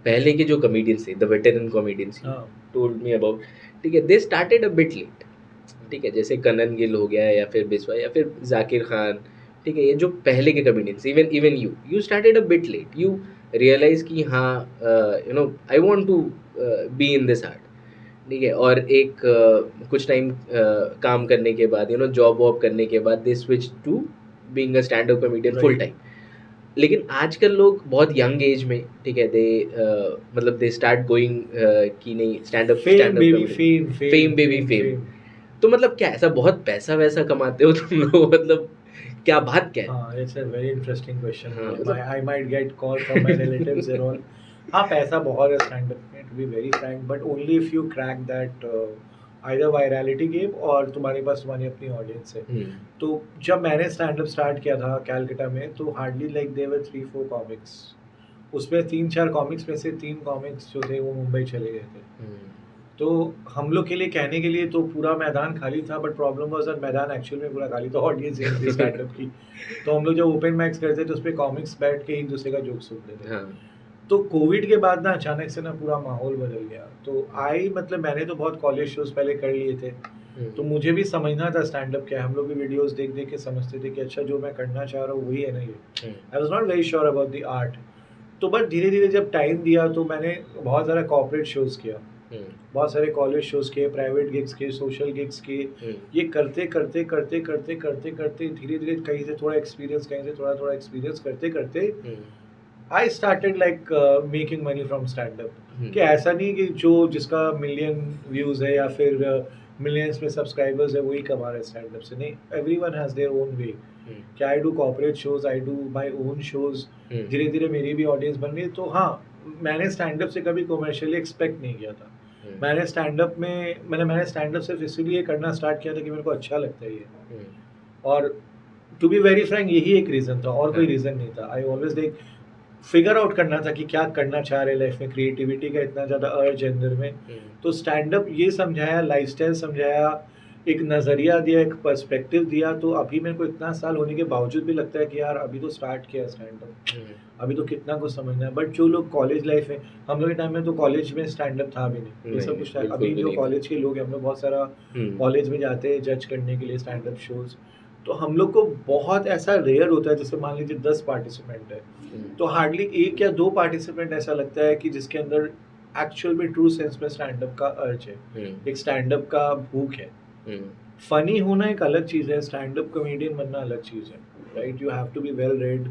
पहले के जो कॉमेडियंस थे, the veteran comedians told me about, ठीक है, they started a bit late, ठीक है, जैसे कनन गिल हो गया या फिर बिस्वा या फिर जाकिर खान, ठीक है, ये जो पहले के comedians, even even you started a bit late, you realize कि हाँ, you know, I want to be in this art, ठीक है, और एक कुछ टाइम काम करने के बाद, यू नो, जॉब वॉब करने के बाद they switch to being a stand up comedian full time. लेकिन आजकल लोग बहुत यंग एज में, ठीक है, दे मतलब दे स्टार्ट गोइंग कि नहीं, stand up comedy, fame baby fame. तो मतलब क्या ऐसा बहुत पैसा वैसा कमाते हो तुम लोग, मतलब क्या बात क्या है? हाँ, it's a very interesting question. हाँ, मतलब I might get call from my relatives and all. हाँ, पैसा बहुत है stand up में, to be very frank, but only if you crack that either virality game और तुम्हारे पास तुम्हारी अपनी audience है। तो जब मैंने stand up start किया था कैलकाटा में, तो hardly like there were 3-4 comics. उसमें 3-4 comics में से 3 comics जो थे वो मुंबई चले गए थे। तो हम लोग के लिए कहने के लिए तो पूरा मैदान खाली था, बट प्रॉब्लम वाज दैट मैदान एक्चुअल में पूरा खाली था, ऑडियंस ही थी स्टैंड अप की। तो हम लोग जब ओपन माइक्स करते थे, उस पे कॉमिक्स बैठ के एक दूसरे का जोक सुनते थे। तो कोविड के बाद ना अचानक से ना पूरा माहौल बदल गया। तो मतलब मैंने तो बहुत कॉलेज शोज पहले कर लिए थे, तो मुझे भी समझना था स्टैंड अप क्या है। हम लोग भी वीडियोस देख देख के समझते थे कि अच्छा जो मैं करना चाह रहा हूँ वही है ना ये। I was not very sure about the art. तो बट धीरे धीरे जब टाइम दिया तो मैंने बहुत सारा कॉर्पोरेट शोज किया, बहुत सारे कॉलेज शोज के, प्राइवेट गिग्स के, सोशल गिग्स के। ये करते करते करते करते करते करते धीरे धीरे कहीं से थोड़ा एक्सपीरियंस, कहीं से थोड़ा थोड़ा एक्सपीरियंस करते करते I started like making money from stand up. कि ऐसा नहीं कि जो जिसका मिलियन व्यूज है या फिर मिलियंस में सब्सक्राइबर्स है वही कमा रहे स्टैंड अप से। नहीं, everyone has their own way. कि I do corporate shows, I do my own shows. धीरे धीरे मेरी भी ऑडियंस बन गई। तो हाँ, मैंने स्टैंड अप से कभी कमर्शियली एक्सपेक्ट नहीं किया था। मैंने स्टैंड अप में मैंने स्टैंड अप सिर्फ इसीलिए करना स्टार्ट किया था कि मेरे को अच्छा लगता है ये। और टू बी वेरी फ्रैंक यही एक रीज़न था, और कोई रीज़न नहीं था। I always like figure out करना था कि क्या करना चाह रहे लाइफ में। क्रिएटिविटी का इतना ज़्यादा अर्ज है अंदर में। तो स्टैंड अप ये समझाया, लाइफस्टाइल समझाया, एक नज़रिया दिया, एक पर्सपेक्टिव दिया। तो अभी मेरे को इतना साल होने के बावजूद भी लगता है कि यार अभी तो स्टार्ट किया स्टैंड अप, अभी तो कितना कुछ समझना है। बट जो लोग कॉलेज लाइफ में, हम लोग के टाइम में तो कॉलेज में स्टैंड अप था भी नहीं, ये सब कुछ। अभी जो कॉलेज के लोग हैं, हम लोग बहुत सारा कॉलेज में जाते हैं जज करने के लिए स्टैंड अप शोज। तो हम लोग को बहुत ऐसा रेयर होता है, जैसे मान लीजिए 10 पार्टिसिपेंट है, तो हार्डली 1 या 2 पार्टिसिपेंट ऐसा लगता है कि जिसके अंदर एक्चुअल में ट्रू सेंस में स्टैंड अप का अर्ज है, एक स्टैंड अप का भूख है। फनी होना एक अलग चीज़ है, स्टैंड अप कॉमेडियन बनना अलग चीज़ है, right. You have to be well read.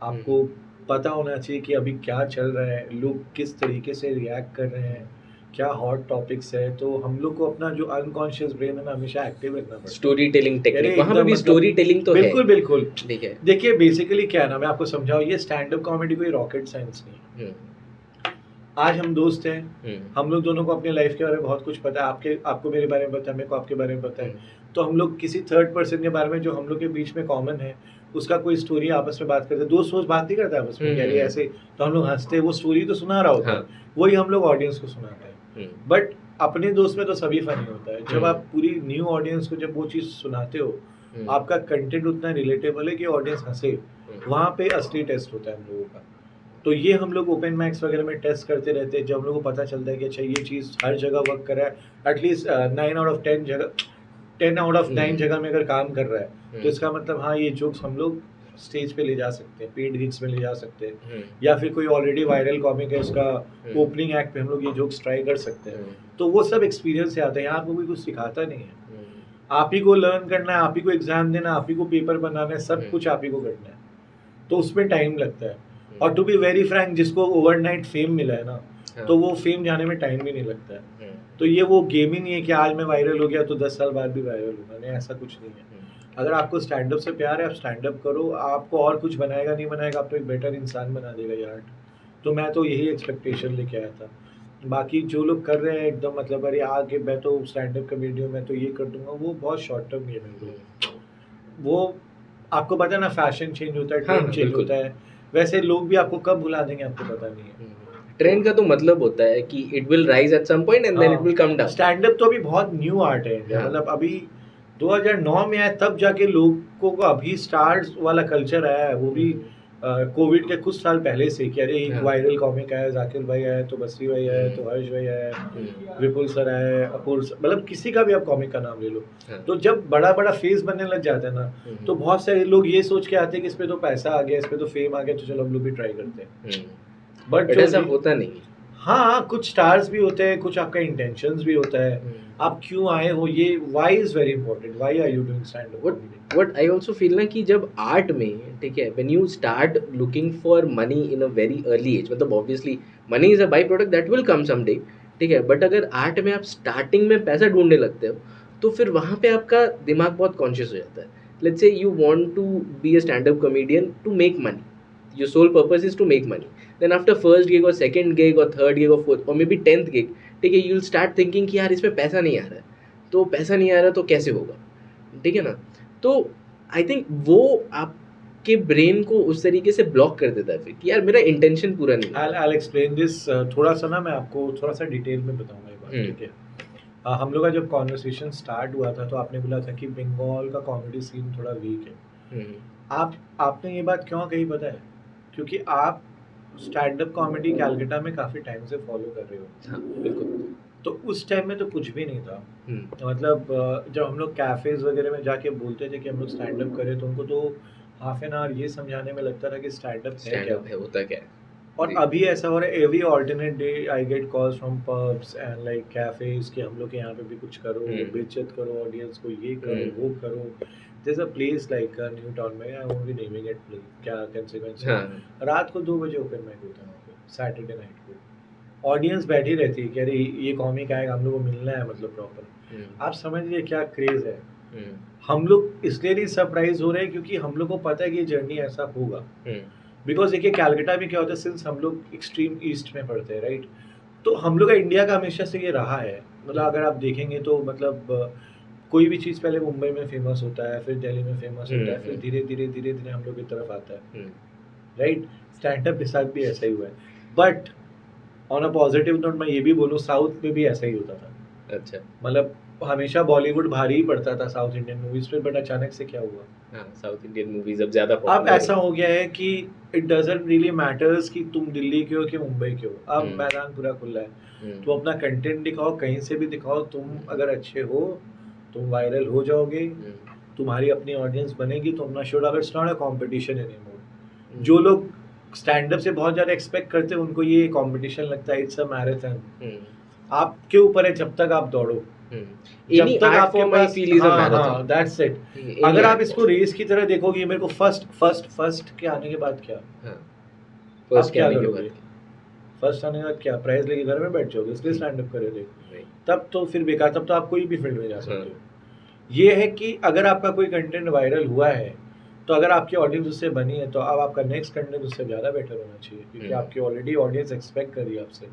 आपको पता होना चाहिए कि अभी क्या चल रहा है, लोग किस तरीके से रिएक्ट कर रहे हैं, क्या हॉट टॉपिक्स है। तो हम लोग को अपना जो अनकॉन्शियस ब्रेन है ना हमेशा एक्टिव रखना पड़ता है। स्टोरी टेलिंग टेक्निक, वहाँ पे भी स्टोरी टेलिंग तो बिल्कुल बिल्कुल। ठीक है। देखिए बेसिकली क्या है ना, मैं आपको समझाऊँ, ये स्टैंड अप कॉमेडी कोई रॉकेट साइंस नहीं है। आज हम दोस्त हैं, हम लोग दोनों को अपने लाइफ के बारे में बहुत कुछ पता है। आपको मेरे बारे में पता है, मेरे को आपके बारे में पता है। तो हम लोग किसी थर्ड पर्सन के बारे में जो हम लोग के बीच में कॉमन है, उसका कोई स्टोरी आपस में बात करते हैं। दोस्त बात नहीं करता आपस में, यार ऐसे, तो हम लोग हंसते हैं, वो स्टोरी तो सुना रहा होता है, वही हम लोग ऑडियंस को सुनाते हैं। बट अपने दोस्त में तो सभी फनी होता है। जब आप पूरी न्यू ऑडियंस को जब वो चीज़ सुनाते हो, आपका कंटेंट उतना रिलेटेबल है कि ऑडियंस हंसे, वहाँ पे असली टेस्ट होता है हम लोगों का। तो ये हम लोग ओपन माइक्स वगैरह में टेस्ट करते रहते हैं। जब हम लोग को पता चलता है कि अच्छा ये चीज़ हर जगह वर्क कर रहा है, एटलीस्ट 9 आउट ऑफ 10 जगह, 10 आउट ऑफ 9 जगह में अगर काम कर रहा है, तो इसका मतलब हाँ ये जोक्स हम लोग स्टेज पे ले जा सकते हैं, पेड गिग्स में ले जा सकते हैं, या फिर कोई ऑलरेडी वायरल कॉमिक है उसका ओपनिंग एक्ट पे हम लोग ये जोक्स ट्राई कर सकते हैं। तो वो सब एक्सपीरियंस से आता है। यहाँ कोई कुछ सिखाता नहीं है, आप ही को लर्न करना है, आप ही को एग्जाम देना, आप ही को पेपर बनाना है, सब कुछ आप ही को करना है। तो उसमें टाइम लगता है। और टू बी वेरी फ्रैंक, जिसको ओवरनाइट फेम मिला है ना, तो वो फेम जाने में टाइम भी नहीं लगता है। तो ये वो गेम ही नहीं है कि आज मैं वायरल हो गया तो 10 साल बाद भी वायरल होगा, नहीं, ऐसा कुछ नहीं है। अगर आपको स्टैंड अप से प्यार है, आप स्टैंड अप करो। आपको और कुछ बनाएगा नहीं बनाएगा, आपको एक बेटर इंसान बना देगा ये आर्ट। तो मैं तो यही एक्सपेक्टेशन लेके आया था। बाकी जो लोग कर रहे हैं एकदम मतलब अरे आके मैं तो स्टैंड अप कॉमेडी में मैं तो ये कर दूंगा, वो बहुत शॉर्ट टर्म गेम है। वो आपको पता है ना, फैशन चेंज होता है, ट्रेंड चेंज होता है, वैसे लोग भी आपको कब भुला देंगे आपको पता नहीं है। ट्रेंड का तो मतलब होता है कि it will rise at some point and then it will come down. Stand up तो अभी बहुत न्यू आर्ट है इंडिया, मतलब अभी 2009 में आया, तब जाके लोगों को अभी स्टार्स वाला कल्चर आया है। वो भी कोविड के कुछ साल पहले से कि अरे एक हाँ। वायरल कॉमिक आया, जाकिर भाई आया तो बसरी भाई आया तो हर्ष भाई आया, विपुल सर आया, अपूर सर, मतलब किसी का भी आप कॉमिक का नाम ले लो। हाँ। तो जब बड़ा बड़ा फेस बनने लग जाता है ना, तो बहुत सारे लोग ये सोच के आते हैं कि इस पे तो पैसा आ गया, इस पे तो फेम आ गया, तो चलो हम लोग भी ट्राई करते हैं। बट ऐसा होता नहीं। हाँ, कुछ स्टार्स भी होते हैं, कुछ आपका इंटेंशंस भी होता है, आप क्यों आए हो, ये why is very important, why are you doing stand up comedy. What I also feel ना कि जब आर्ट में, ठीक है, when you start looking for money in a very early age, मतलब obviously money is a by product that will come someday, ठीक है, but अगर आर्ट में आप स्टार्टिंग में पैसा ढूंढने लगते हो तो फिर वहाँ पे आपका दिमाग बहुत कॉन्शियस हो जाता है. Let's say you want to be a stand up comedian to make money, your sole purpose is to make money. Then after first gig or second gig or third gig or fourth or maybe 10th gig, ठीक है, you'll start thinking कि यार इसमें पैसा नहीं आ रहा है, तो पैसा नहीं आ रहा तो कैसे होगा, ठीक है ना. तो आई थिंक वो आपके ब्रेन को उस तरीके से ब्लॉक कर देता है फिर कि यार मेरा इंटेंशन पूरा नहीं है. I'll explain this थोड़ा सा ना, मैं आपको थोड़ा सा डिटेल में बताऊंगा ये बात, ठीक है. हम लोग का जब कॉन्वर्सेशन स्टार्ट हुआ था तो आपने बोला था कि बंगाल का कॉमेडी सीन थोड़ा वीक है. आपने ये बात क्यों कही पता है? क्योंकि आप स्टैंड अप कॉमेडी कैलकाटा में काफ़ी टाइम से फॉलो कर रहे हो. हाँ बिल्कुल. तो उस टाइम में तो कुछ भी नहीं था. मतलब जब हम लोग कैफ़ेज़ वगैरह में जाके बोलते थे कि हम लोग स्टैंड अप करें, तो उनको तो हाफ एन आवर ये समझाने में लगता था कि स्टैंड अप है क्या, है होता क्या है. और अभी ऐसा हो रहा है, every alternate day I get calls from pubs and like cafes कि हम लोग के यहाँ पे भी कुछ करो, बेइज्जत करो ऑडियंस को, ये करो वो करो. There's a place like New Town में, I won't be naming it, क्या कंसीक्वेंस, रात को 2 बजे ओपन माइक होता है वहाँ पे सैटरडे नाइट को. ऑडियंस बैठी रहती है कि अरे ये कॉमिक आएगा, हम लोग को मिलना है, मतलब प्रॉपर. आप समझ लीजिए क्या क्रेज है. हम लोग इसलिए नहीं सरप्राइज हो रहे हैं क्योंकि हम लोग को पता है कि ये जर्नी ऐसा होगा. बिकॉज देखिए कैलकाटा में क्या होता है, सिंस हम लोग एक्सट्रीम ईस्ट में पढ़ते हैं, राइट, तो हम लोग का इंडिया का हमेशा से ये रहा है. मतलब अगर आप देखेंगे तो मतलब कोई भी चीज़ पहले मुंबई में फेमस होता है, फिर दिल्ली में फेमस होता है, फिर धीरे धीरे हम लोग की तरफ आता है, राइट. स्टैंड अप के साथ भी ऐसा ही हुआ है. But on a positive note मैं ये भी बोलूँ, साउथ में भी ऐसा ही होता था. अच्छा. मतलब हमेशा बॉलीवुड भारी ही पड़ता था साउथ इंडियन मूवीज पे, बट अचानक से क्या हुआ, साउथ इंडियन मूवीज अब ज़्यादा अब ऐसा हो गया है कि इट डजंट रियली मैटर्स कि तुम दिल्ली के हो कि मुंबई के हो. अब मैदान पूरा खुला है. तुम अपना कंटेंट दिखाओ, कहीं से भी दिखाओ, तुम अगर अच्छे हो तुम वायरल हो जाओगे, तुम्हारी अपनी ऑडियंस बनेगी, तुम अपना शो. अगर it's not a competition anymore. जो लोग स्टैंड अप से बहुत ज़्यादा एक्सपेक्ट करते हैं उनको ये कंपटीशन लगता है, इट्स अ मैराथन. आपके ऊपर है जब तक आप दौड़ो, जब तक आपके पास, हाँ दैट्स इट. अगर आप इसको रेस की तरह देखोगे, मेरे को फर्स्ट के आने के बाद क्या, फर्स्ट क्या करोगे, फर्स्ट आने के बाद क्या, प्राइज लेके घर में बैठ जाओगे, इसलिए स्टैंड अप करोगे, तब तो फिर बेकार, तब तो आप कोई भी फील्ड में जा सकते हो. ये है कि अगर आपका कोई कंटेंट वायरल हुआ है तो अगर आपकी ऑडियंस उससे बनी है तो अब आपका नेक्स्ट कंटेंट उससे ज़्यादा बेटर होना चाहिए, क्योंकि आपकी ऑलरेडी ऑडियंस एक्सपेक्ट कर रही है आपसे.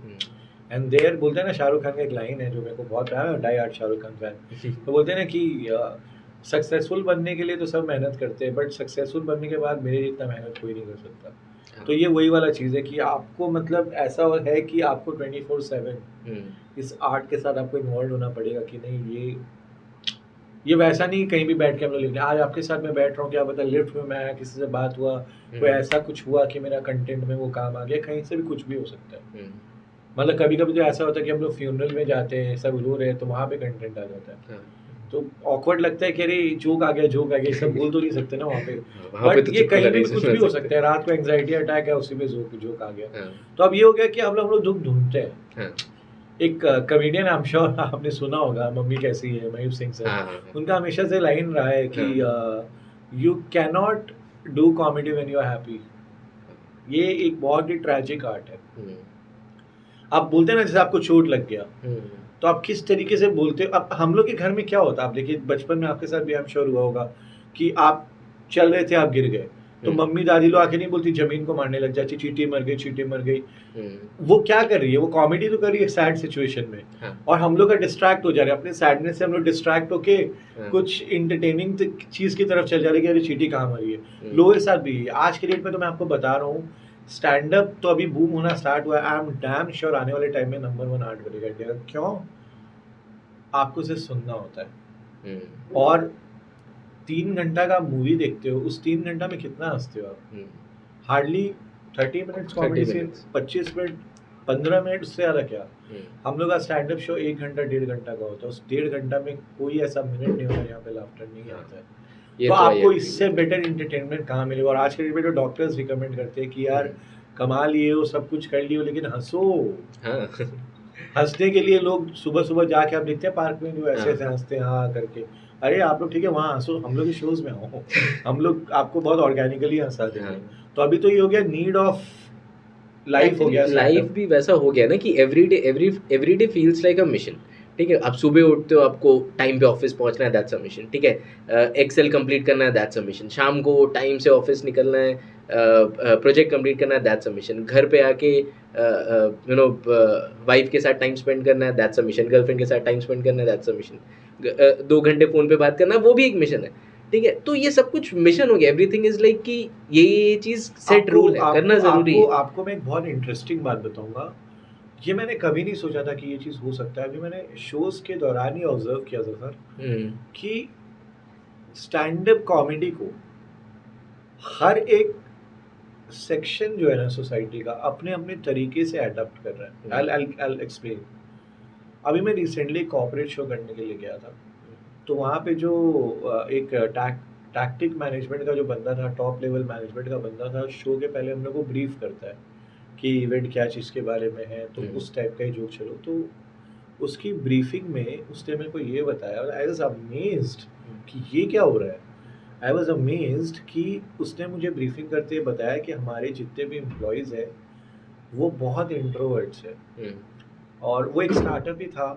एंड देयर बोलते हैं ना, शाहरुख खान का एक लाइन है जो मेरे को बहुत प्यारा है, die hard Shahrukh Khan fan. तो बोलते हैं ना कि सक्सेसफुल बनने के लिए तो सब मेहनत करते हैं, बट सक्सेसफुल बनने के बाद मेरे जितना मेहनत कोई नहीं कर सकता. तो ये वही वाला चीज़ है कि आपको मतलब ऐसा है कि आपको 24/7 इस आर्ट के साथ आपको इन्वॉल्व होना पड़ेगा कि नहीं. ये वैसा नहीं कहीं भी बैठ के हम लोग लिखने, आज आपके साथ मैं बैठ रहा हूँ, क्या पता लिफ्ट में मैं आया, किसी से बात हुआ, कोई ऐसा कुछ हुआ कि मेरा कंटेंट में वो काम आ गया, कहीं से भी कुछ भी हो सकता है. मतलब कभी कभी तो ऐसा होता है कि हम लोग फ्यूनरल में जाते हैं, सब रो रहे हैं, तो वहाँ पे कंटेंट आ जाता है. तो ऑकवर्ड लगता है कि अरे जोक आ गया, सब बोल तो नहीं सकते ना वहाँ पे. बट ये कहीं भी कुछ भी हो सकता है. रात को एंग्जाइटी अटैक है, उसी में जोक आ गया. तो अब ये हो गया कि हम लोग दुख ढूंढते हैं. एक कमेडियन, आई एम श्योर आपने सुना होगा, मम्मी कैसी है, मयूर सिंह सर, उनका हमेशा से लाइन रहा है कि you cannot do comedy when you are happy. ये एक बहुत ही ट्रैजिक आर्ट है. आप बोलते हैं ना, जैसे आपको चोट लग गया तो आप किस तरीके से बोलते हो. अब हम लोग के घर में क्या होता है, आप देखिए बचपन में आपके साथ भी आई एम श्योर हुआ होगा कि आप चल रहे थे, आप गिर गए, तो मम्मी दादी लोग आके नहीं बोलती जमीन को मारने लग जाती, चींटी मर गई. वो क्या कर रही है, वो कॉमेडी तो कर रही है सैड सिचुएशन में. और हम लोग का डिस्ट्रैक्ट हो जा रहे हैं अपने सैडनेस से, हम लोग डिस्ट्रैक्ट होके कुछ इंटरटेनिंग चीज की तरफ चल जा रहे हैं कि अरे चींटी कहाँ मरी है. लोगों के साथ भी आज के डेट में तो मैं आपको बता रहा हूँ, स्टैंड अप तो अभी बूम होना स्टार्ट हुआ है. आई एम डैम श्योर आने वाले टाइम में नंबर 1 आर्ट बनेगा इंडिया का. क्यों? आपको सिर्फ सुनना होता है. और 3 घंटा का मूवी देखते हो, उस 3 घंटा में कितना हंसते हो आप. Hardly 30 minutes comedy scene, 25 minute, 15 minute, उससे ज़्यादा क्या। हम लोग का स्टैंड अप शो 1 घंटा 1.5 घंटा का होता है, उस 1.5 घंटा में कोई ऐसा मिनट नहीं होता यहाँ पे लाफ्टर नहीं आता है। तो आपको इससे बेटर इंटरटेनमेंट कहाँ मिलेगा। और आज के डेट में जो डॉक्टर्स रिकमेंड करते हैं कि यार कमा लिए हो, सब कुछ कर लिए हो, लेकिन हंसो। हंसने के लिए लोग सुबह सुबह जाके आप देखते हैं पार्क में जो ऐसे ऐसे हंसते हैं हाँ करके, अरे आप लोग ठीक है वहाँ हंसो, हम लोग के शोज में आओ, हम लोग आपको बहुत ऑर्गेनिकली हंसा देंगे। तो अभी तो ये हो गया नीड ऑफ लाइफ हो गया, लाइफ भी वैसा हो गया ना कि everyday feels like a mission. ठीक है, आप सुबह उठते हो, आपको टाइम पे ऑफिस पहुंचना है, दैट्स अ मिशन। ठीक है, एक्सेल कंप्लीट करना है, दैट्स अ मिशन। शाम को टाइम से ऑफिस निकलना है, प्रोजेक्ट कंप्लीट करना है, दैट्स अ मिशन। घर पे आके वाइफ के साथ टाइम स्पेंड करना है, दैट्स अ मिशन। गर्लफ्रेंड के साथ टाइम स्पेंड करना है, दैट्स अ मिशन। 2 घंटे फ़ोन पे बात करना, वो भी एक मिशन है। ठीक है, तो ये सब कुछ मिशन हो गया। एवरीथिंग इज लाइक कि ये चीज़ सेट रूल है, करना ज़रूरी है। आपको मैं एक बहुत इंटरेस्टिंग बात बताऊंगा, ये मैंने कभी नहीं सोचा था कि ये चीज़ हो सकता है। अभी मैंने शोज के दौरान ही ऑब्जर्व किया था सर कि स्टैंड अप कॉमेडी को हर एक सेक्शन जो है ना सोसाइटी का अपने अपने तरीके से अडॉप्ट कर रहा है। I'll explain। अभी मैं रिसेंटली कॉर्पोरेट शो करने के लिए गया था, तो वहाँ पे जो एक टैक्टिक मैनेजमेंट का जो बंदा था, टॉप लेवल मैनेजमेंट का बंदा था, शो के पहले हम लोग को ब्रीफ करता है कि इवेंट क्या चीज़ के बारे में है, तो उस टाइप का ही जोक चलो। तो उसकी ब्रीफिंग में उसने मेरे को ये बताया, आई वाज अमेज्ड कि ये क्या हो रहा है। आई वॉज अमेज्ड कि उसने मुझे ब्रीफिंग करते हुए बताया कि हमारे जितने भी एम्प्लॉयज़ हैं वो बहुत इंट्रोवर्ट्स हैं, और वो एक स्टार्टअप ही था।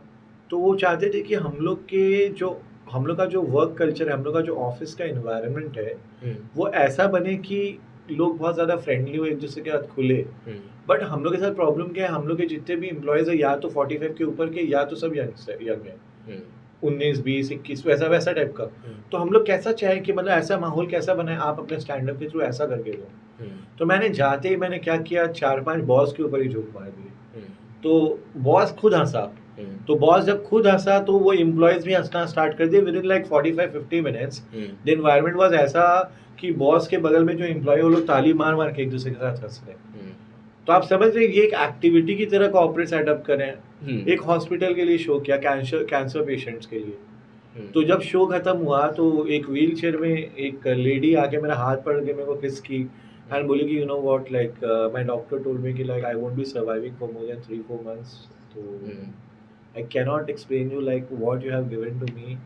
तो वो चाहते थे कि हम लोग का जो वर्क कल्चर है, हम लोग का जो ऑफिस का इन्वायरमेंट है, वो ऐसा बने कि लोग बहुत ज़्यादा फ्रेंडली हो, एक दूसरे के साथ खुले। बट हम लोग के साथ प्रॉब्लम क्या है, हम लोग के जितने भी एम्प्लॉयज़ है या तो 45 के ऊपर के, या तो सब यंग है, 19, 20, 21, वैसा टाइप का। तो हम लोग कैसा चाहें कि मतलब ऐसा माहौल कैसा बनाए, आप अपने स्टैंड अप के थ्रू ऐसा करके दो। तो मैंने जाते ही मैंने क्या किया, 4-5 बॉस के ऊपर ही जोक मार दिए। तो बॉस खुद हंसा, तो बॉस जब खुद हंसा तो वो एम्प्लॉयज भी हंसना स्टार्ट कर दिए। With in like 45-50 minutes the environment was ऐसा कि बॉस के बगल में जो एम्प्लॉय वो लोग ताली मार मार के एक दूसरे के साथ हंस रहे। तो आप समझ रहे, ये एक एक्टिविटी की तरह कॉर्पोरेट सेटअप करें। एक हॉस्पिटल के लिए शो किया, कैंसर पेशेंट्स के लिए। तो जब शो खत्म हुआ तो एक व्हील चेयर में एक लेडी आके मेरा हाथ पकड़ के मेरे को किस की एंड बोली कि you know what, like my doctor told me कि like I won't be surviving for more than 3-4 months, तो I can not explain you like what you have given to me.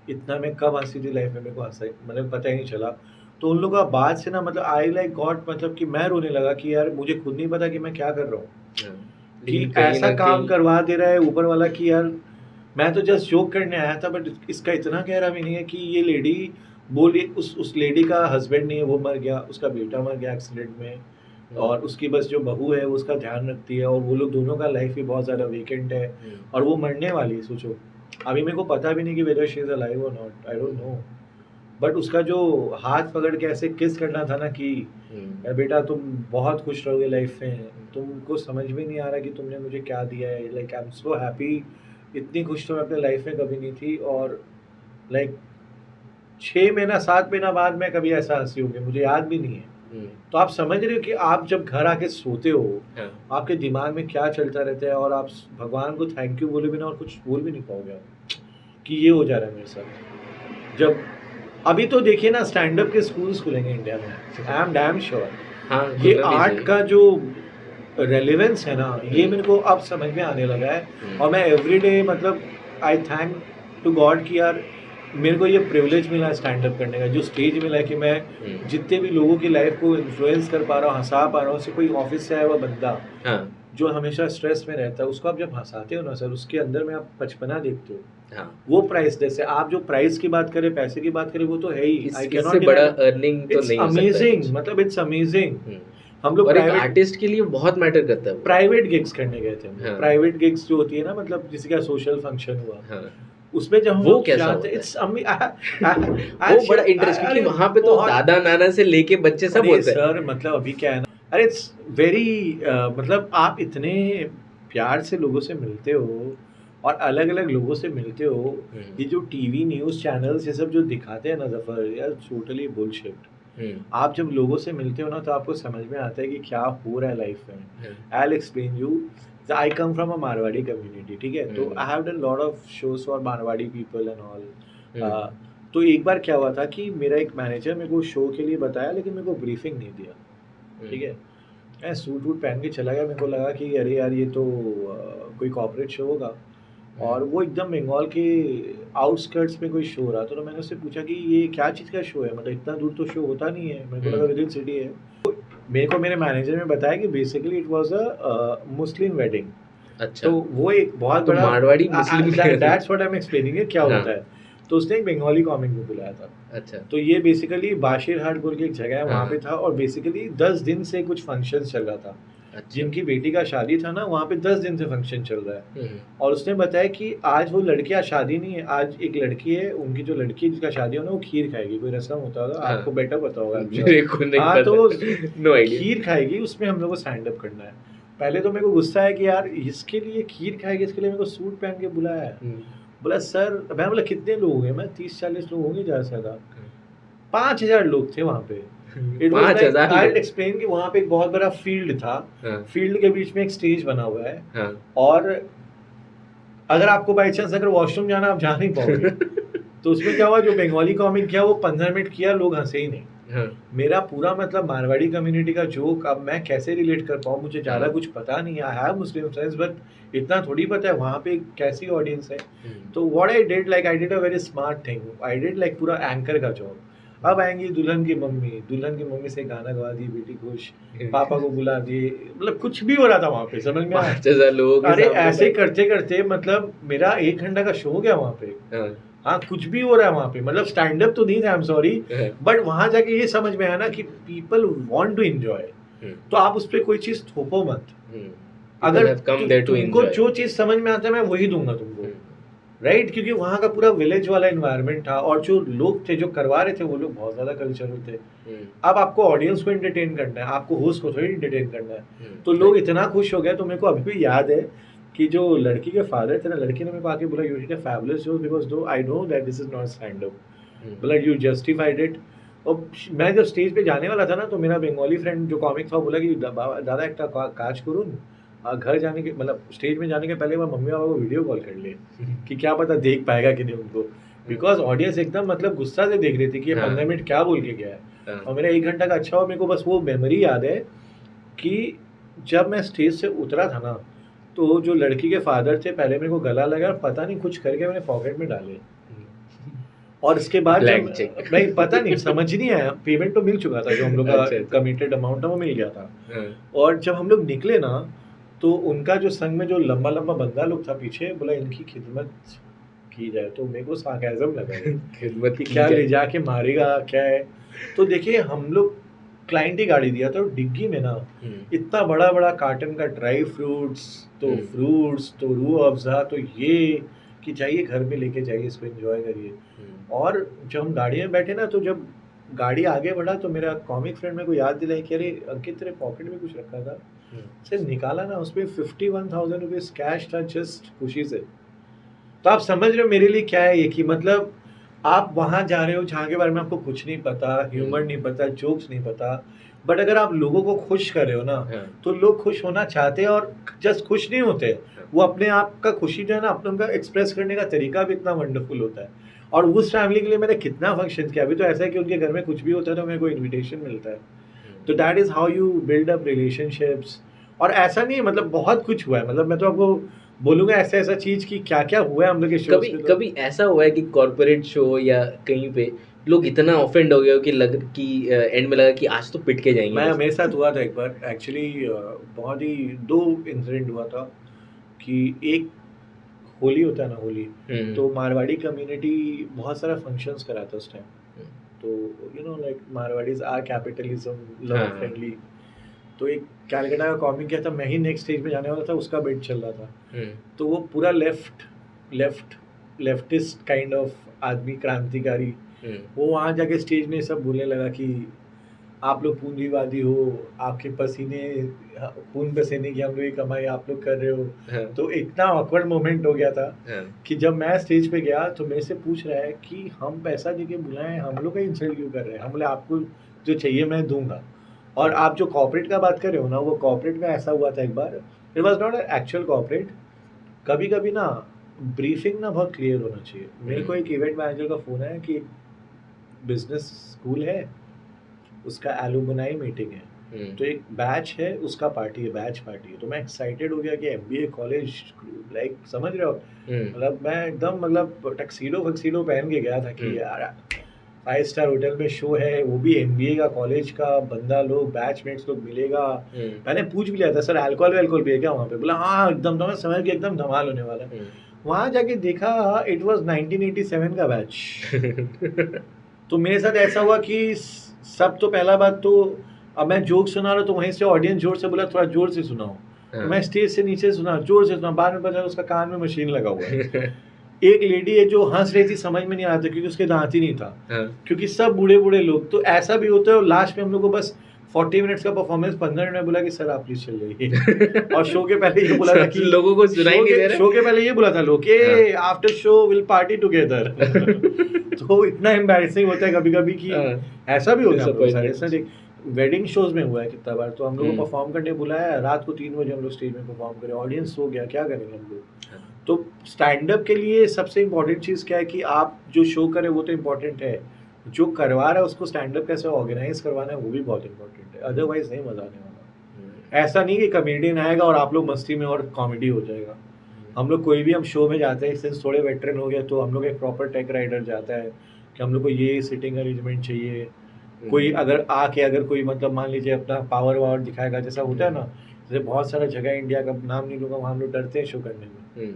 इतना मैं कब हंसी थी लाइफ में, मेरे को हंसा मतलब पता ही नहीं चला। तो उन लोगों का बात से ना मतलब आई लाइक गॉट, मतलब कि मैं रोने लगा कि यार मुझे खुद नहीं पता कि मैं क्या कर रहा हूँ, कि ऐसा काम करवा दे रहा है ऊपर वाला कि यार मैं तो जस्ट जोक करने आया था, बट इसका इतना गहरा भी नहीं है कि ये लेडी बोली, उस लेडी का हस्बैंड नहीं है, वो मर गया, उसका बेटा मर गया एक्सीडेंट में, और उसकी बस जो बहू है वो उसका ध्यान रखती है, और वो लोग दोनों का लाइफ भी बहुत ज़्यादा वीकेंड है, और वो मरने वाली है। सोचो, अभी मेरे को पता भी नहीं कि वेदर शी इज़ अलाइव और not, I don't know. But उसका जो हाथ पकड़ के ऐसे किस करना था ना कि बेटा तुम बहुत खुश रहोगे लाइफ में, तुमको समझ भी नहीं आ रहा कि तुमने मुझे क्या दिया है, like I am so happy. इतनी खुश तो मैं अपने लाइफ में कभी नहीं थी, और लाइक 6 महीना 7 महीना बाद मैं कभी ऐसा हंसी होंगे, मुझे याद भी नहीं है। तो आप समझ रहे हो कि आप जब घर आके सोते हो, आपके दिमाग में क्या चलता रहता है, और आप भगवान को थैंक यू बोले बिना और कुछ बोल भी नहीं पाओगे कि ये हो जा रहा है मेरे साथ। जब अभी तो देखिए ना, स्टैंड अप के स्कूल्स खुलेंगे इंडिया में, आई एम डैम श्योर। ये आर्ट का जो रेलेवेंस है ना, ये मेरे को अब समझ में आने लगा है। और मैं एवरीडे मतलब आई थैंक टू गॉड कि यार मेरे को ये प्रिविलेज मिला है स्टैंड अप करने का, जो स्टेज मिला है कि मैं जितने भी लोगों की लाइफ को इन्फ्लुएंस कर पा रहा हूँ, हंसा पा रहा हूँ। कोई ऑफिस से आया हुआ बंदा जो हमेशा स्ट्रेस में रहता है, उसको आप जब हंसाते हो ना सर, उसके अंदर में आप बचपना देखते हो। वो प्राइस, जैसे आप जो प्राइस की बात करें, पैसे की बात करें, वो तो है ही, आई कैन नॉट, बड़ा अर्निंग तो नहीं हो सकता। अमेजिंग, मतलब इट्स अमेजिंग। हम लोग प्राइवेट आर्टिस्ट के लिए बहुत मैटर करता है। प्राइवेट गिग्स करने गए थे, प्राइवेट गिग्स जो होती है ना, मतलब किसी का सोशल फंक्शन हुआ, उसमें जब वो कैसा होता है, वो बड़ा इंटरेस्टिंग, क्योंकि वहाँ पे तो दादा नाना से लेके बच्चे सब होते हैं सर। मतलब अभी क्या है ना, अरे इट्स वेरी मतलब आप इतने प्यार से लोगों से मिलते हो और अलग अलग लोगों से मिलते हो। ये जो टीवी न्यूज़ चैनल्स ये सब जो दिखाते हैं ना जफर, यार टोटली बुलशिट। आप जब लोगों से मिलते हो ना तो आपको समझ में आता है कि क्या हो रहा है लाइफ में. I will explain you. I come from a Marwari community, ठीक है. तो I have done lot of shows for Marwari people and all. तो एक बार क्या हुआ था कि मेरा एक मैनेजर मेरे को शो के लिए बताया, लेकिन मेरे को ब्रीफिंग नहीं दिया, ठीक है. मैं सूट वूट पहन के चला गया. मेरे को लगा कि अरे यार ये तो कोई कॉर्पोरेट शो होगा, और वो एकदम बंगाल के आउटस्कर्ट्स में कोई शो हो रहा था. तो मैंने उससे पूछा कि ये क्या चीज़ का शो है, मतलब इतना दूर तो शो होता नहीं है. मेरे को लगा विद इन सिटी है. मेरे को मेरे मैनेजर ने बताया कि basically it was a Muslim wedding. अच्छा. तो वो एक बहुत तो बड़ा Marwari Muslim that's what I am explaining है क्या होता है. तो उसने एक बंगाली कॉमिक में बुलाया था. अच्छा. तो ये बेसिकली बाशिर हाट बोल के एक जगह है, वहाँ पे हाँ. था. और बेसिकली 10 दिन से कुछ फंक्शन चल रहा था. अच्छा. जिनकी बेटी का शादी था ना, वहाँ पे 10 दिन से फंक्शन चल रहा है. हम्म. और उसने बताया कि आज वो लड़की, आज शादी नहीं है, आज एक लड़की है, उनकी जो लड़की जिसका शादी हो ना, वो खीर खाएगी. कोई रस्म होता होगा, हाँ. आपको बेटर पता होगा. मेरे को नहीं हाँ, पता. तो नो आइडिया. खीर खाएगी, उसमें हम लोग को स्टैंड अप करना है. पहले तो मेरे को गुस्सा है कि यार इसके लिए खीर खाएगी, इसके लिए मेरे को सूट पहन के बुलाया है. बोला सर, मैं बोला कितने लोग होंगे. मैं 30-40 लोग होंगे ज़्यादा से ज़्यादा. 5000 लोग थे वहाँ पे. It was like, 5000 I'll explain कि वहाँ पे एक बहुत बड़ा फील्ड था. हाँ. फील्ड के बीच में एक स्टेज बना हुआ है. हाँ. और अगर आपको बाई चांस अगर वॉशरूम जाना, आप जा नहीं पाओगे. तो उसमें क्या हुआ, जो बंगाली कॉमिक किया वो 15 मिनट किया, लोग हंसे ही नहीं. हाँ. मेरा पूरा मतलब मारवाड़ी कम्युनिटी का जोक अब मैं कैसे रिलेट कर पाऊँ, मुझे ज़्यादा कुछ पता नहीं है. I have Muslim friends, but इतना थोड़ी पता है वहाँ पे कैसी ऑडियंस है. तो what I did, like I did a very smart thing. I did like पूरा एंकर का जॉब. अब आएंगी दुल्हन की मम्मी से गाना गवा दी, बेटी खुश, पापा को बुला दिए. मतलब कुछ भी हो रहा था वहाँ पे, समझ में आया. 5000 लोगों के अरे सामने ऐसे बैठ- करते करते मतलब मेरा 1 घंटा का शो हो गया वहाँ पे. हाँ. हाँ, कुछ भी हो रहा है वहाँ पे. मतलब स्टैंड अप तो नहीं था, आई एम सॉरी, हाँ. बट वहाँ जाके ये समझ में आया ना कि पीपल वांट टू एंजॉय. तो आप उस पर कोई चीज़ थोपो मत. अगर तुमको जो चीज़ समझ में आता है, मैं वही दूंगा तुमको, राइट. क्योंकि वहाँ का पूरा विलेज वाला एनवायरनमेंट था, और जो लोग थे जो करवा रहे थे वो लोग बहुत ज़्यादा कल्चरल थे. अब आपको ऑडियंस को एंटरटेन करना है, आपको होस्ट को थोड़ी एंटरटेन करना है. तो लोग इतना खुश हो गए. तो मेरे को अभी भी याद है कि जो लड़की के फादर थे ना, लड़की ने मेरे को आके बोला you did a fabulous job, because though I know that this is not stand up, but you justified it. और मैं जब स्टेज पे जाने वाला था ना, तो मेरा बंगाली फ्रेंड जो कॉमिक था बोला कि दादा एक काज करूँ, घर जाने के मतलब स्टेज में जाने के पहले मैं मम्मी पापा को वीडियो कॉल कर ले कि क्या पता देख पाएगा कि नहीं उनको. बिकॉज ऑडियंस एकदम मतलब गुस्सा से देख रही थी कि ये 15 मिनट क्या बोल के गया है. और मेरा 1 घंटा का अच्छा हुआ. मेरे को बस वो मेमोरी याद है कि जब मैं स्टेज से उतरा था ना, तो जो लड़की के फादर थे, पहले मेरे को गला लगा, पता नहीं कुछ करके मैंने पॉकेट में डाले. और इसके बाद नहीं पता नहीं, समझ नहीं आया. पेमेंट तो मिल चुका था, जो हम लोग का कमिटेड अमाउंट था वो मिल गया था. और जब हम लोग निकले ना, तो उनका जो संग में जो लंबा लंबा बंदा लोग था पीछे, बोला इनकी खिदमत की जाए. तो मेरे को सार्केज़म लगा खिदमत कि क्या ले जाके मारेगा क्या है. तो देखिए हम लोग क्लाइंट ही गाड़ी दिया था, और डिग्गी में ना इतना बड़ा बड़ा कार्टन का ड्राई फ्रूट्स, तो फ्रूट्स, तो रूह अफ़ज़ा, तो ये कि जाइए घर में लेके जाइए, इसको एंजॉय करिए. और जब हम गाड़ी में बैठे ना, तो जब गाड़ी आगे बढ़ा तो मेरा कॉमिक फ्रेंड मेरे को याद दिलाई कि अरे अंकित तेरे पॉकेट में कुछ रखा था. सिर्फ निकाला ना, उसमें 51,000 रुपीज़ कैश था, जस्ट खुशी से. तो आप समझ रहे हो मेरे लिए क्या है ये, कि मतलब आप वहाँ जा रहे हो जहाँ के बारे में आपको कुछ नहीं पता, ह्यूमर नहीं पता, जोक्स नहीं पता, बट अगर आप लोगों को खुश कर रहे हो ना, तो लोग खुश होना चाहते हैं. और जस्ट खुश नहीं होते, वो अपने आप का खुशी जो है ना, अपने उनका एक्सप्रेस करने का तरीका भी इतना वंडरफुल होता है. और उस फैमिली के लिए मैंने कितना फंक्शन किया. अभी तो ऐसा है कि उनके घर में कुछ भी होता है तो मेरे को इन्विटेशन मिलता है. तो that is how you build up relationships. और ऐसा नहीं है, मतलब बहुत कुछ हुआ है. मतलब मैं तो आपको बोलूँगा ऐसा ऐसा चीज़ कि क्या क्या हुआ है हम लोग के शो. कभी ऐसा हुआ है कि कॉर्पोरेट शो या कहीं पे लोग इतना ऑफेंड हो गए हो कि एंड में लगा कि आज तो पिट के जाएंगे. मेरे साथ हुआ था एक बार एक्चुअली. बहुत ही 2 इंसिडेंट हुआ था. कि एक होली होता है ना, होली, तो मारवाड़ी कम्युनिटी बहुत सारा फंक्शंस कराता उस टाइम. तो you know like Marwaris are capitalism love friendly. तो एक कैलकाटा का कॉमिक किया था, मैं ही नेक्स्ट स्टेज में जाने वाला था, उसका बेट चल रहा था. तो वो पूरा लेफ्टिस्ट काइंड ऑफ आदमी, क्रांतिकारी, वो वहाँ जाके स्टेज में सब बोलने लगा कि आप लोग पूंजीवादी हो, आपके पसीने खून पसीने की हम लोग की कमाई आप लोग कर रहे हो. तो इतना ऑकवर्ड मोमेंट हो गया था कि जब मैं स्टेज पे गया तो मेरे से पूछ रहा है कि हम पैसा देके बुलाएं, हम लोग का इंसल्ट क्यों कर रहे हैं. हम बोले आपको जो चाहिए मैं दूंगा। और आप जो कॉर्पोरेट का बात कर रहे हो ना, वो कॉर्पोरेट में ऐसा हुआ था एक बार, it was not actual corporate. कभी कभी ना ब्रीफिंग ना बहुत क्लियर होना चाहिए। मेरे को एक इवेंट मैनेजर का फ़ोन आया कि बिजनेस स्कूल है, उसका एलुमनाई मीटिंग है, तो एक बैच है, उसका पार्टी है, बैच पार्टी है। तो मैं एक्साइटेड हो गया कि एमबीए कॉलेज, लाइक समझ रहे हो, मतलब मैं एकदम मतलब टक्सीडो पहन के गया था कि यार 5 स्टार होटल में शो है, वो भी एमबीए का कॉलेज का, बंदा लोग बैचमेट्स लोग मिलेगा। मैंने पूछ भी लिया था, सर अल्कोहल भी है क्या वहाँ पे? बोला हाँ एकदम, तो मैं समझ गया एकदम धमाल होने वाला है। वहाँ जाके देखा इट वाज 1987 का बैच। तो मेरे साथ ऐसा हुआ कि सब, तो पहला बात तो अब मैं जोक सुना रहा हूँ तो वहीं से ऑडियंस जोर से बोला थोड़ा जोर से सुनाओ, तो मैं स्टेज से नीचे सुना, जोर से सुना, बाद में पता उसका कान में मशीन लगा हुआ है। एक लेडी है जो हंस रही थी, समझ में नहीं आ रहा था क्योंकि उसके दांत ही नहीं था, क्योंकि सब बूढ़े लोग। तो ऐसा भी होता है, और लास्ट में हम लोग को बस 40 मिनट्स का परफॉर्मेंस 15 मिनट में बोला कि सर आप प्लीज चल जाइए। और शो के पहले ये बोला था कि लोगों को सुनाई नहीं दे रहा, शो के पहले ये बोला था लोग कि after show will party together. तो इतना एम्बैरेसिंग होता है कभी कभी कि ऐसा भी होता है। ऐसा देख वेडिंग शोज में हुआ है कितना बार, तो हम लोग को परफॉर्म करने बुलाया, रात को 3 बजे हम लोग स्टेज में परफॉर्म करें, ऑडियंस सो गया, क्या करेंगे हम लोग। तो स्टैंड अप के लिए सबसे इम्पोर्टेंट चीज़ क्या है कि आप जो शो करें वो तो इम्पोर्टेंट है, जो करवा रहा है उसको स्टैंड अप कैसे ऑर्गेनाइज करवाना है वो भी बहुत इम्पोर्टेंट है, अदरवाइज नहीं मजा आने वाला। ऐसा नहीं कि कॉमेडियन आएगा और आप लोग मस्ती में और कॉमेडी हो जाएगा। हम लोग कोई भी हम शो में जाते हैं, सिंस थोड़े वेटरन हो गए, तो हम लोग एक प्रॉपर टेक राइडर जाता है कि हम लोग को ये सिटिंग अरेंजमेंट चाहिए। कोई अगर आके अगर कोई मतलब मान लीजिए अपना पावर दिखाएगा, जैसा होता है ना, जैसे बहुत सारा जगह इंडिया का नाम नहीं लूँगा, वहाँ हम लोग डरते हैं शो करने में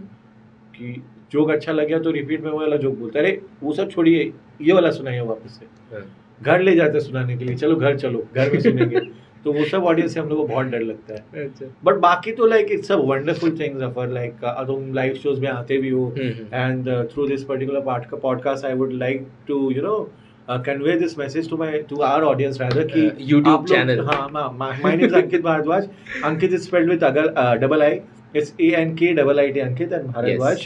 कि जोक अच्छा लग गया तो रिपीट में वो वाला जोक बोलता है, अरे वो सब छोड़िए, ये वाला सुनाइए वापस से। घर ले जाते सुनाने के लिए, चलो घर में सुनेंगे। तो वो सब ऑडियंस से हम लोग को बहुत डर लगता है। बट बाकी तो like it's a wonderful things offer, like तुम लाइव शोज में आते भी हो, and through this particular podcast I would like to convey this message to our audience rather कि YouTube channel. हाँ, my name is Ankit Bharadwaj. Ankit is spelled with double I. It's ANKIIT Ankit and Bharadwaj.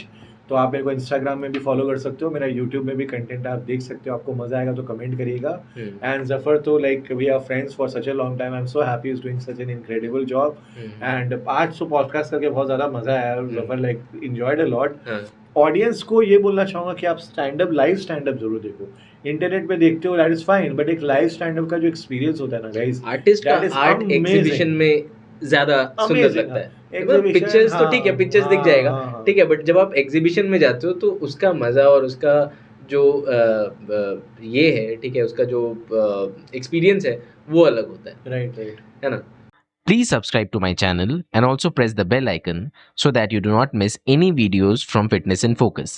तो आप मेरे को Instagram में भी follow कर सकते हो, मेरा यूट्यूब में भी कंटेंट आप देख सकते हो, आपको मजा आएगा तो कमेंट करिएगा। एंड जफर तो like we are friends for such a long time, I am so happy is doing such an incredible job. And आज तो पॉडकास्ट करके बहुत ज्यादा मजा आया, Zafar like enjoyed a lot. Audience को ये बोलना चाहूंगा कि आप लाइव स्टैंड अप जरूर देखो। इंटरनेट पे देखते हो दैट इज फाइन, बट एक लाइव स्टैंड अप का जो एक्सपीरियंस होता है ना गाइस, आर्टिस्ट का आर्ट एग्जीबिशन में ज्यादा सुंदर लगता है। पिक्चर्स तो ठीक है, पिक्चर्स दिख जाएगा, ठीक है, बट जब आप एग्जीबिशन में जाते हो तो उसका मजा और उसका जो ये है, ठीक है, उसका जो एक्सपीरियंस है वो अलग होता है। राइट है ना। Please subscribe to my channel and also press the bell icon so that you do not miss any videos from Fitness in Focus.